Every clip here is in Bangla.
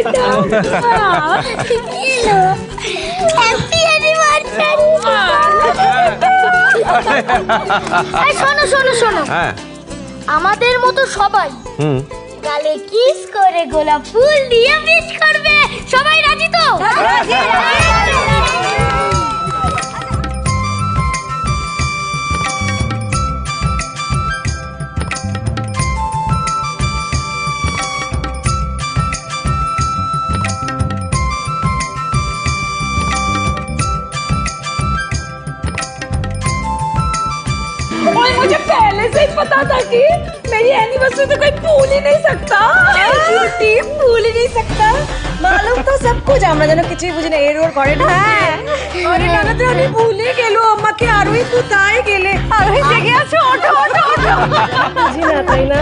बेटा হ্যাপি অ্যানিভার্সারি। শোনো শোনো শোনো, আমাদের মতো সবাই গালে কিস করে গোলাপ ফুল দিয়ে উইশ করবে। সবাই রাজি তো? और मुझे पहले से ही पता था कि मेरी एनिवर्सरी तो कोई भूल ही नहीं सकता। झूठी भूल ही नहीं सकता। मालूम तो सब कुछ আমরা যেন কিছুই বুঝি না এর ওর করে না। আরে নানা তো আমি ভুলে গেল আমাকে আরোই কোথায় গেলে আরোই জেগে আছো ওঠো ওঠো ওঠো বুঝি না তাই না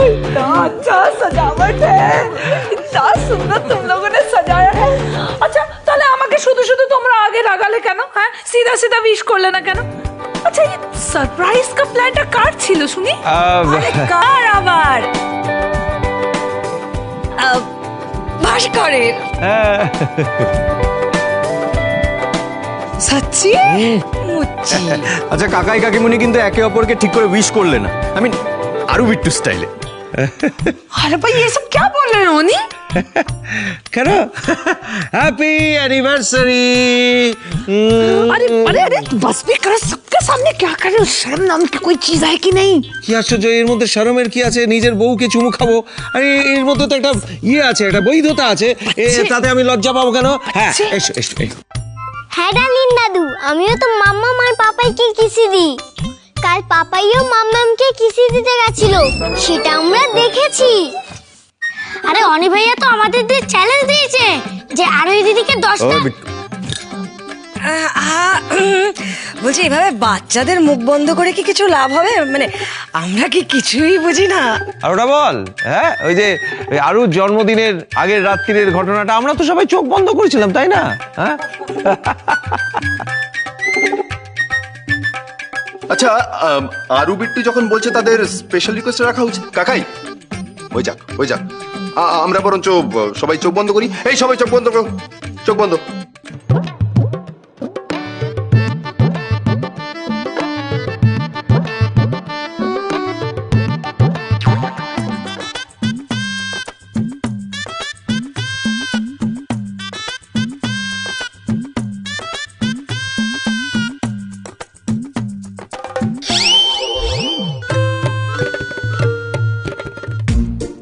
इतना अच्छा सजावट है, इतना सुंदर तुम लोगों ने सजाया है। अच्छा তাহলে আমাকে শুধু শুধু তোমরা আগে লাগালে কেন? হ্যাঁ सीधा सीधा উইশ করলে না কেন? আচ্ছা এই সারপ্রাইজ का প্ল্যানটা কার ছিল শুনি? আরে কার আবার ভাস্করের। সচ্চি মুচ্চি। আচ্ছা কাকাই কাকিমুনি কিন্তু একে অপরকে ঠিক করে উইশ করলে না, আমি আরো বিট্টু স্টাইলে। अरे भाई ये सब क्या बोल रहे हो नी? কেন হ্যাপি অ্যানিভার্সারি। अरे अरे अरे बस भी करो, सबके सामने क्या कर रहे हो? शर्म नाम की कोई चीज है कि नहीं? কি আশ্চর্য, এর মধ্যে শরমের কি আছে? নিজের বউকে চুমু খাবো, আরে এর মধ্যে তো একটা ইয়ে আছে, একটা বৈধতা আছে, তাতে আমি লজ্জা পাবো কেন? হ্যাঁ এসো এসো। হ্যাঁ ডালিন দাদু, আমিও তো মাম্মা আর পাপাইকে কিসি দিই। কাল পাপাইও মাম্মামকে কিসি দিতে গেছিল, সেটা আমরা দেখেছি। আরে অনি ভাইয়া তো আমাদের চ্যালেঞ্জ দিয়েছে যে আরোহী দিদিকে 10টা। বলছি এভাবে বাচ্চাদের মুখ বন্ধ করে কি কিছু লাভ হবে? মানে আমরা কি কিছুই বুঝি না। আর ওটা বল, হ্যাঁ ওই যে আরো জন্মদিনের আগের রাত্রির ঘটনাটা আমরা তো সবাই চোখ বন্ধ করেছিলাম তাই না? হ্যাঁ আচ্ছা আরু বিট্টু যখন বলছে তাদের স্পেশাল রিকোয়েস্ট রাখা উচিত। কাকাই ওই যাক ওই যাক, আমরা বরঞ্চ সবাই চোখ বন্ধ করি। এই সবাই চোখ বন্ধ করো, চোখ বন্ধ।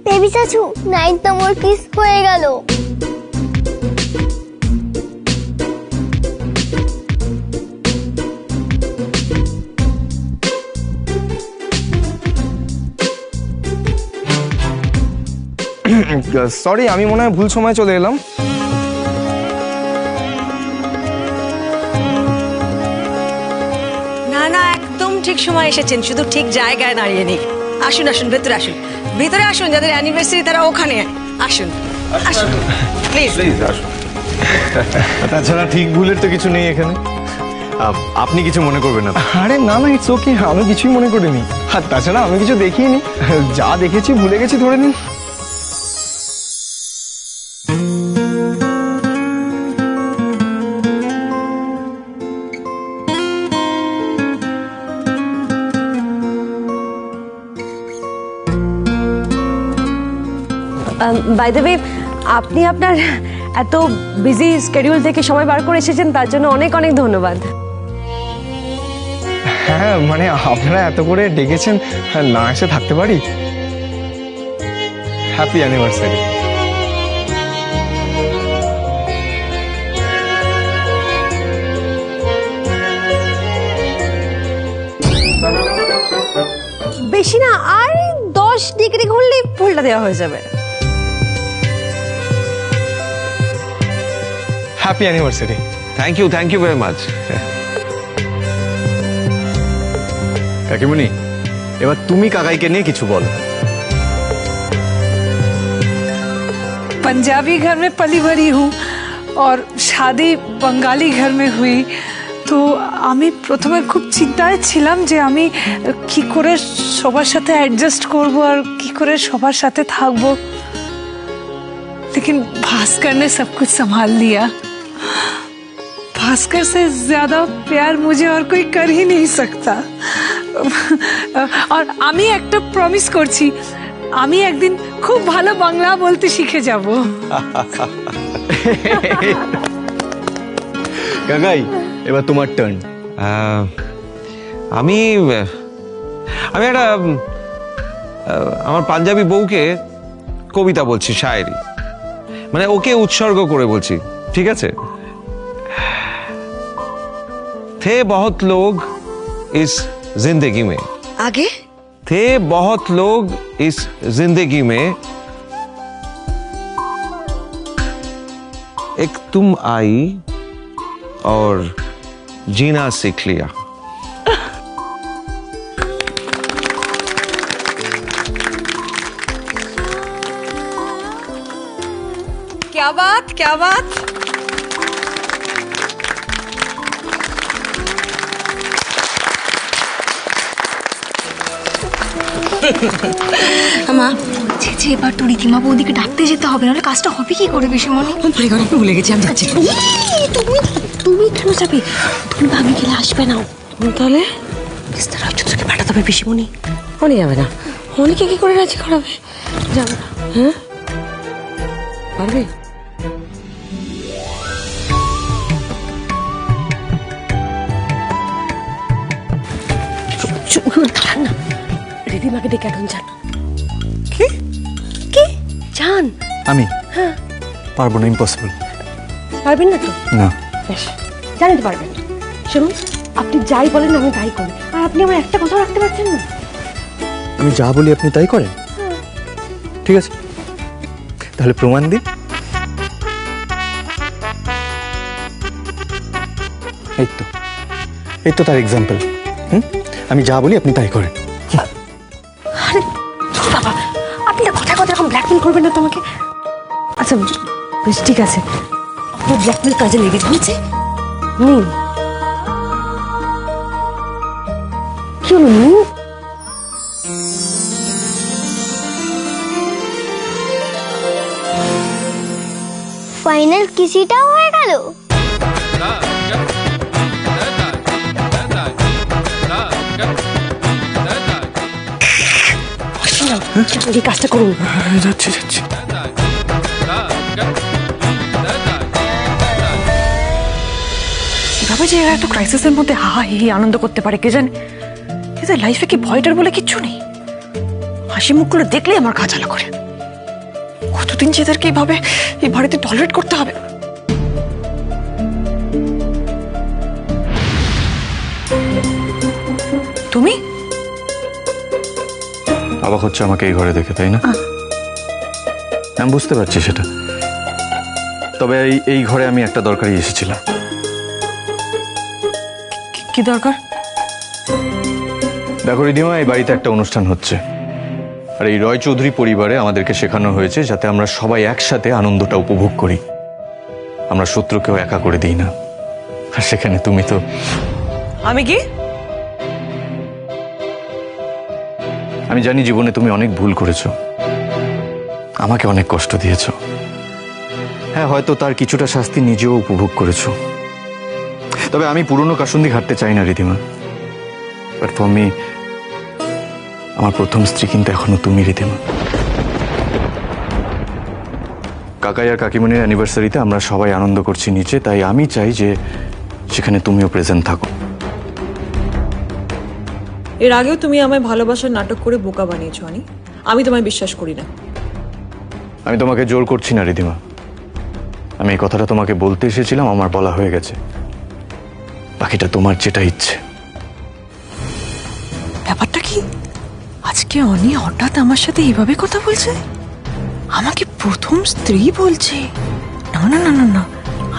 বেবি চাচু, নাইট নম্বর কিস হয়ে গেল। সরি, আমি মনে হয় ভুল সময় চলে এলাম। না না একদম ঠিক সময় এসেছেন, শুধু ঠিক জায়গায় দাঁড়িয়ে নেই। আসুন আসুন ভেতরে আসুন, ভেতরে আসুন, যাদের অ্যানিভার্সারি তারা ওখানে আসুন আসুন প্লিজ প্লিজ আসুন। তাছাড়া ঠিক ভুলের তো কিছু নেই এখানে। আপনি কিছু মনে করবেন না? আরে না না, ইটস ওকে, আমি কিছুই মনে করিনি। আর তাছাড়া আমি কিছু দেখিনি, যা দেখেছি ভুলে গেছি ধরে নিন। বাই দ্য ওয়ে, আপনি আপনার এত বিজি স্কেডিউল থেকে সময় বার করে এসেছেন, তার জন্য অনেক অনেক ধন্যবাদ। হ্যাঁ মানে আপনারা এত করে ডেকেছেন, না এসে থাকতে পারি? Happy anniversary. বেশি না, আর 10 ডিগ্রি ঘুরলেই ফুলটা দেওয়া হয়ে যাবে। Happy anniversary. Thank you very much. কাকিমুনি, এবার তুমি কাকাইকে নিয়ে কিছু বলো। पंजाबी घर में पली बड़ी हूँ और शादी बंगाली घर में हुई, তো আমি প্রথমে খুব চিন্তায় ছিলাম যে আমি কি করে সবার সাথে অ্যাডজাস্ট করব আর কি করে সবার সাথে থাকবো। लेकिन भास्कर ने सब कुछ संभाल लिया। भास्कर से ज्यादा प्यार मुझे और कोई कर ही नहीं सकता। और আমি একটা প্রমিস করছি, আমি একদিন খুব ভালো বাংলা বলতে শিখে যাব। কাকাই এবার তোমার টার্ন। আমি আমি একটা আমার পাঞ্জাবি বউকে কবিতা বলছি, শায়েরি, মানে ওকে উৎসর্গ করে বলছি, ঠিক আছে? थे बहुत लोग इस जिंदगी में, আগে थे बहुत लोग इस जिंदगी में, एक तुम आई और जीना सीख लिया। क्या बात, क्या बात। মা যে এবার তো রীতিমা বৌদিকে ডাকতে যেতে হবে, নাহলে কাজটা হবে কি করে পিসিমণি? ভুলে গেছি, আমি যাচ্ছি। তুমি তুমি কেন যাবে? তুমি ভাবি গেলে আসবে না। তাহলে মিস্টার রাজচন্দ্রকে পাঠাতে হবে পিসিমণি। উনি যাবে না, উনিকে কি করে রাজি করাবে? যাবে না। হ্যাঁ পারবে? দাঁড়ান না, রীতিমাকে ডেকে এখন যান। কি কি যান? আমি পারবো না, ইম্পসিবল। পারবেন না তো? না। বেশ, জানিতে পারবেন। শুনুন, আপনি যাই বলেন আমি তাই করি, আর আপনি আমার একটা কথা রাখতে পারছেন না। আমি যা বলি আপনি তাই করেন? ঠিক আছে, তাহলে প্রমাণ দিন। এই তো তার এক্সাম্পল। আমি যা বলি আপনি তাই করেন। আরে বাবা, আপনি না কথা কথা এরকম ব্ল্যাকমেল করবেন না তোমাকে। আচ্ছা বেশ, ঠিক আছে, আপনার ব্ল্যাকমেল কাজে লেগে গেছে। নিন। কি হলো? নিন। ফাইনাল কিসিটাও হয়ে গেল। এই কাজটা করুন। যাচ্ছি যাচ্ছি। কিভাবে যে এরা এত ক্রাইসিসের মধ্যে হা হি হি আনন্দ করতে পারে কে জানে। এদের লাইফে কি ভয়টার বলে কিচ্ছু নেই। হাসি মুখগুলো দেখলেই আমার গা জ্বালা করে। কতদিন যে এদেরকে এইভাবে এই বাড়িতে টলারেট করতে হবে। তুমি অবাক হচ্ছে আমাকে এই ঘরে দেখে, তাই না? আমি বুঝতে পারছি সেটা, তবে এই ঘরে আমি একটা দরকারই এসেছিলাম। কি দরকার? দেখো রিদিমা, এই বাড়িতে একটা অনুষ্ঠান হচ্ছে, আর এই রয় চৌধুরী পরিবারে আমাদেরকে শেখানো হয়েছে যাতে আমরা সবাই একসাথে আনন্দটা উপভোগ করি, আমরা শত্রুকেও একা করে দিই না। আর সেখানে তুমি তো। আমি কি? আমি জানি জীবনে তুমি অনেক ভুল করেছো, আমাকে অনেক কষ্ট দিয়েছো। হ্যাঁ, হয়তো তার কিছুটা শাস্তি নিজেও উপভোগ করেছো, তবে আমি পুরনো কাসুন্দি ঘাটতে চাই না রিদিমা। বাট ফর মি, আমার প্রথম স্ত্রী কিন্তু এখনো তুমি রিদিমা। কাকাই আর কাকিমণির অ্যানিভার্সারিতে আমরা সবাই আনন্দ করছি নিচে, তাই আমি চাই যে সেখানে তুমিও প্রেজেন্ট থাকো। এর আগেও তুমি আমায় ভালোবাসার নাটক করে বোকা বানিয়েছো অনি, আমি তোমায় বিশ্বাস করি না। আমি তোমাকে জোর করছি না রিদিমা, আমি এই কথাটা তোমাকে বলতে এসেছিলাম, আমার বলা হয়ে গেছে, বাকিটা তোমার যেটা ইচ্ছে। ব্যাপারটা কি? আজকে অনি হঠাৎ আমার সাথে এইভাবে কথা বলছে, আমাকে প্রথম স্ত্রী বলছে। না না না না না,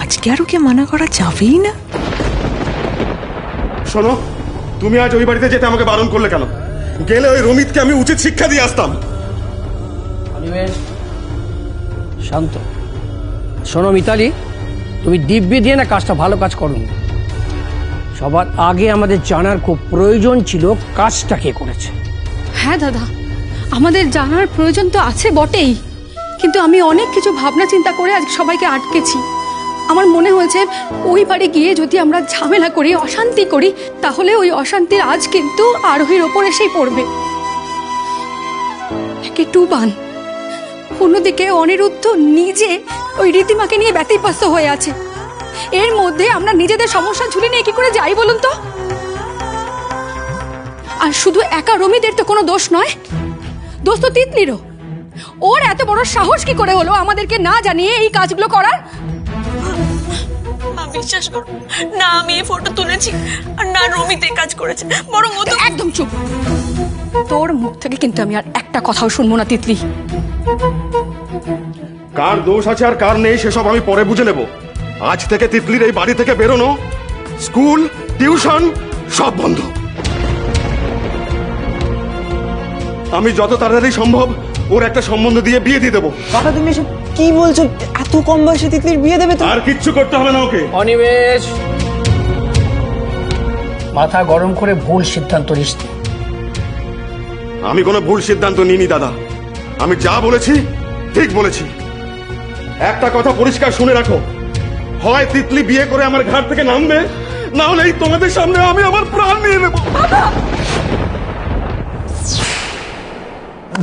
আজকে আর ওকে মানা করা যাবেই না। শোনো, তুমি আজ ওই বাড়িতে যেতে আমাকে বারণ করলে কেন? গেলে ওই রমিতকে আমি উচিত শিক্ষা দিয়ে আসতাম। শান্ত। শোনো মিতালি, তুমি দিব্যি দিয়ে না কাজটা ভালো কাজ করো। সবার আগে আমাদের জানার খুব প্রয়োজন ছিল কাজটা কে করেছে। হ্যাঁ দাদা, আমাদের জানার প্রয়োজন তো আছে বটেই, কিন্তু আমি অনেক কিছু ভাবনা চিন্তা করে আজ সবাইকে আটকেছি। আমার মনে হয়েছে ওই বাড়ি গিয়ে যদি আমরা ঝামেলা করি, অশান্তি করি, তাহলে ওই অশান্তির আজ কিন্তু আরোহীর ওপর এসেই পড়বে। একে টুবান, অন্যদিকে অনিরুদ্ধ নিজে ওই রীতিমাকে নিয়ে ব্যতিব্যস্ত হয়ে আছে। এর মধ্যে আমরা নিজেদের সমস্যা ঝুলি নিয়ে কি করে যাই বলুন তো? আর শুধু একা রমিদের তো কোনো দোষ নয়, দোষ তো তিতলিরও। ওর এত বড় সাহস কি করে হলো আমাদেরকে না জানিয়ে এই কাজগুলো করার? বিশ্বাস করো না, আমি এই ফটো তুলেছি আর না রমিতে কাজ করেছে, বরং ও তো একদম চুপ। তোর মুখ থেকে কিন্তু আমি আর একটা কথাও শুনবো না তিতলি। কার দোষ আছে আর কার নেই সেসব আমি পরে বুঝে নেব। আজ থেকে তিতলির এই বাড়ি থেকে বেরোনো, স্কুল, টিউশন সব বন্ধ। আমি যত তাড়াতাড়ি সম্ভব ওর একটা সম্বন্ধ দিয়ে বিয়ে দিয়ে দেবো। কাকা তুমি এসব কি বলছো? এত কম বয়সে তিতলির বিয়ে দেবে তো? আর কিচ্ছু করতে হবে না ওকে। অনিমেষ, মাথা গরম করে ভুল সিদ্ধান্ত নিস না। আমি কোনো ভুল সিদ্ধান্ত নিইনি দাদা, আমি যা বলেছি ঠিক বলেছি। একটা কথা পরিষ্কার শুনে রাখো, হয় তিতলি বিয়ে করে আমার ঘাট থেকে নামবে, না হলে এই তোমাদের সামনে আমি আমার প্রাণ নিয়ে নেব।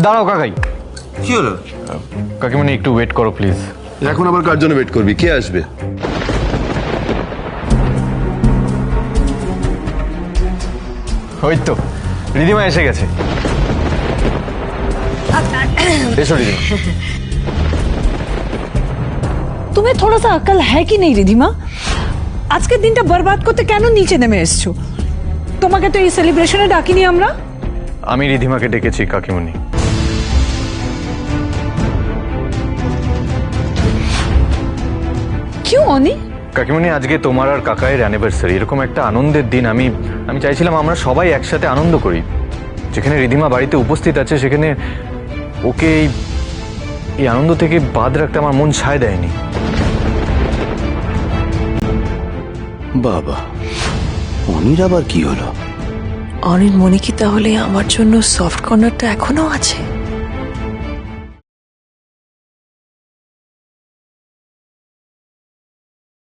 দাঁড়াও কাকাই। কি হলো? কাকিমণি একটু ওয়েট করো প্লিজ। এখন আবার কার জন্য ওয়েট করবি? কে আসবে? ওই তো রিধিমা এসে গেছে। এসো রিধিমা। तुम्हें थोड़ा सा अक्ल है कि नहीं रिधिमा? আজকের দিনটা বরবাদ করতে কেন নিচে নেমে এসছো? তোমাকে তো এই সেলিব্রেশনে ডাকিনি আমরা। আমি রিধিমাকে ডেকেছি কাকিমণি। क्यों অনি? কাকিমণি, আজকে তোমার আর কাকায়ের অ্যানিভার্সারি, এরকম একটা আনন্দের দিন আমি চাইছিলাম আমরা সবাই একসাথে আনন্দ করি। যেখানে রিধিমা বাড়িতে উপস্থিত আছে সেখানে ওকে এই আনন্দ থেকে বাদ রাখতে আমার মন ছায় দেয়নি। বাবা, অনির আবার কি হলো? অনির মনে কি তাহলে আমার জন্য সফট কর্নারটা এখনো আছে?